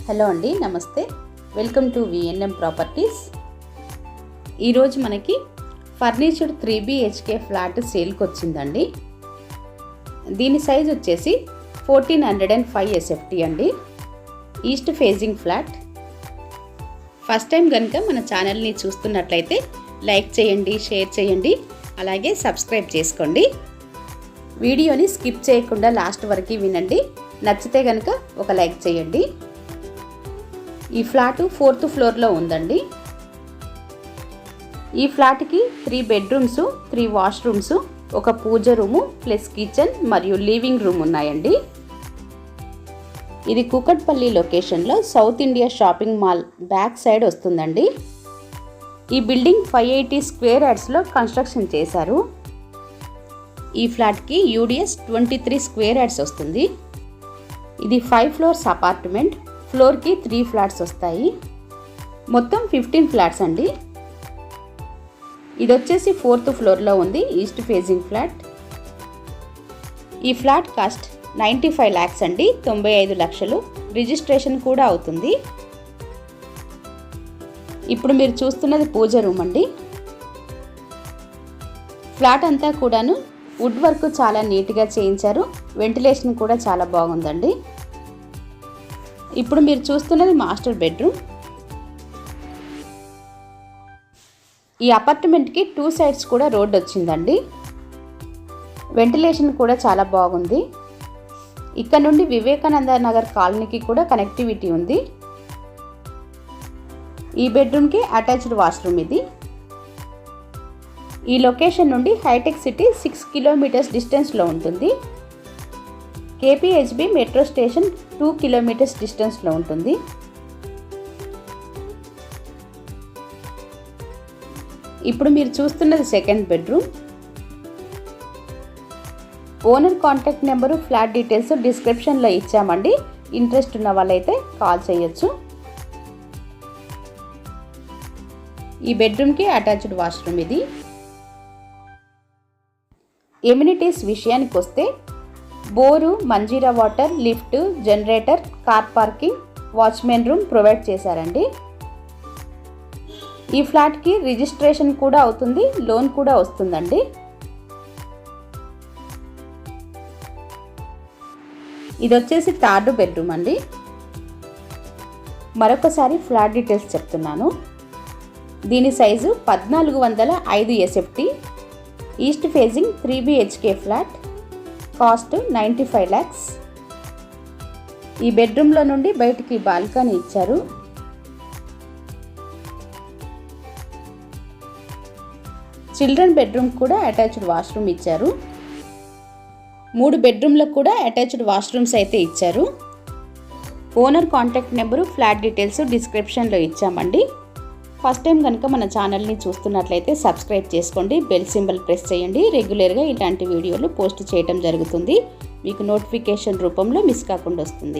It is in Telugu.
హలో అండి, నమస్తే. Welcome to VNM properties. ఈరోజు మనకి ఫర్నిచర్డ్ 3 BHK ఫ్లాట్ సేల్కి వచ్చిందండి. దీని సైజ్ వచ్చేసి 1405 SFT అండి. East facing flat. First time కనుక మన ఛానల్ని చూస్తున్నట్లయితే లైక్ చేయండి, షేర్ చేయండి, అలాగే సబ్స్క్రైబ్ చేసుకోండి. వీడియోని స్కిప్ చేయకుండా లాస్ట్ వరకు వినండి. నచ్చితే కనుక ఒక లైక్ చేయండి. ఈ ఫ్లాట్ 4th ఫ్లోర్లో ఉందండి. ఈ ఫ్లాట్కి 3 బెడ్రూమ్స్, 3 వాష్రూమ్స్, ఒక పూజ రూము ప్లస్ కిచెన్ మరియు లివింగ్ రూమ్ ఉన్నాయండి. ఇది కూకట్పల్లి లొకేషన్లో south India shopping mall back side వస్తుందండి. ఈ బిల్డింగ్ 580 స్క్వేర్ యార్డ్స్లో కన్స్ట్రక్షన్ చేశారు. ఈ ఫ్లాట్కి యూడిఎస్ 23 స్క్వేర్ యార్డ్స్ వస్తుంది. ఇది 5 ఫ్లోర్స్ అపార్ట్మెంట్. ఫ్లోర్కి 3 ఫ్లాట్స్ వస్తాయి. మొత్తం 15 ఫ్లాట్స్ అండి. ఇది వచ్చేసి 4th ఫ్లోర్లో ఉంది, ఈస్ట్ ఫేజింగ్ ఫ్లాట్. ఈ ఫ్లాట్ కాస్ట్ 95 lakhs అండి, 95 లక్షలు. రిజిస్ట్రేషన్ కూడా అవుతుంది. ఇప్పుడు మీరు చూస్తున్నది పూజ రూమ్ అండి. ఫ్లాట్ అంతా కూడాను వుడ్ వర్క్ చాలా నీట్గా చేయించారు. వెంటిలేషన్ కూడా చాలా బాగుందండి. ఇప్పుడు మీరు చూస్తున్నది మాస్టర్ బెడ్రూమ్. ఈ అపార్ట్మెంట్కి 2 సైడ్స్ కూడా రోడ్ వచ్చిందండి. వెంటిలేషన్ కూడా చాలా బాగుంది. ఇక్కడ నుండి వివేకానంద నగర్ కాలనీకి కూడా కనెక్టివిటీ ఉంది. ఈ బెడ్రూమ్కి అటాచ్డ్ వాష్రూమ్ ఇది. ఈ లొకేషన్ నుండి హైటెక్ సిటీ 6 కిలోమీటర్స్ డిస్టెన్స్లో ఉంటుంది. KPHB మెట్రో స్టేషన్ 2 కిలోమీటర్స్ డిస్టెన్స్లో ఉంటుంది. ఇప్పుడు మీరు చూస్తున్నది second bedroom. Owner contact number, flat details డిస్క్రిప్షన్లో ఇచ్చామండి. ఇంట్రెస్ట్ ఉన్న వాళ్ళైతే కాల్ చేయొచ్చు. ఈ బెడ్రూమ్కి అటాచ్డ్ వాష్రూమ్ ఇది. ఎమ్యూనిటీస్ విషయానికి వస్తే bore, Manjira water, lift, generator, car parking, watchman room provide చేశారండి. ఈ ఫ్లాట్కి రిజిస్ట్రేషన్ కూడా అవుతుంది, లోన్ కూడా వస్తుందండి. ఇది వచ్చేసి 3rd బెడ్రూమ్ అండి. మరొకసారి ఫ్లాట్ డీటెయిల్స్ చెప్తున్నాను. దీని size 1405 SFT. East facing 3 BHK flat. Cost 95 lakhs. ఈ బెడ్రూమ్లో నుండి బయటికి బాల్కనీ ఇచ్చారు. చిల్డ్రన్ బెడ్రూమ్ కూడా అటాచ్డ్ వాష్రూమ్ ఇచ్చారు. 3 బెడ్రూమ్లకు కూడా అటాచ్డ్ వాష్రూమ్స్ అయితే ఇచ్చారు. Owner contact number, flat details డిస్క్రిప్షన్లో ఇచ్చామండి. ఫస్ట్ టైం కనుక మన ఛానల్ని చూస్తున్నట్లయితే సబ్స్క్రైబ్ చేసుకోండి, బెల్ సింబల్ ప్రెస్ చేయండి. రెగ్యులర్గా ఇలాంటి వీడియోలు పోస్ట్ చేయడం జరుగుతుంది. మీకు నోటిఫికేషన్ రూపంలో మిస్ కాకుండా వస్తుంది.